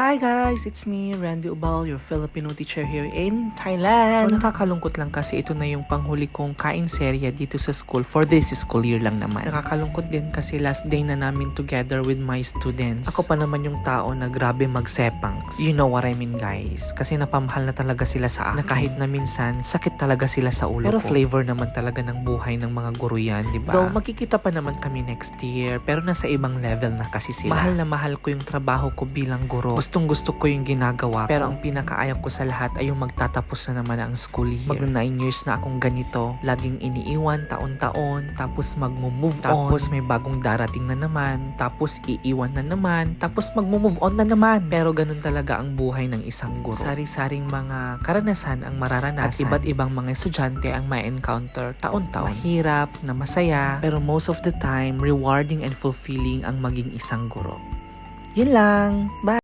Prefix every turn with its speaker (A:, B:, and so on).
A: Hi guys, it's me, Randy Ubal, your Filipino teacher here in Thailand. So nakakalungkot lang kasi ito na yung panghuli kong kain serya dito sa school for this school year lang naman. Nakakalungkot din kasi last day na namin together with my students. Ako pa naman yung tao na grabe magsepangs. You know what I mean guys. Kasi napamahal na talaga sila sa akin. Na kahit na minsan, sakit talaga sila sa ulo pero ko. Flavor naman talaga ng buhay ng mga guro yan, di ba? Though magkikita pa naman kami next year, pero nasa ibang level na kasi sila. Mahal na mahal ko yung trabaho ko bilang guro. Gustong gusto ko yung ginagawa ko. Pero ang pinakaayaw ko sa lahat ay yung magtatapos na naman ang school year. Magna 9 years na akong ganito. Laging iniiwan taon-taon. Tapos magmo-move on. Tapos may bagong darating na naman. Tapos iiwan na naman. Tapos magmo-move on na naman. Pero ganun talaga ang buhay ng isang guro. Sari-saring mga karanasan ang mararanasan. At iba't ibang mga estudyante ang may encounter taon-taon. Mahirap na masaya. Pero most of the time, rewarding and fulfilling ang maging isang guro. Yun lang. Bye!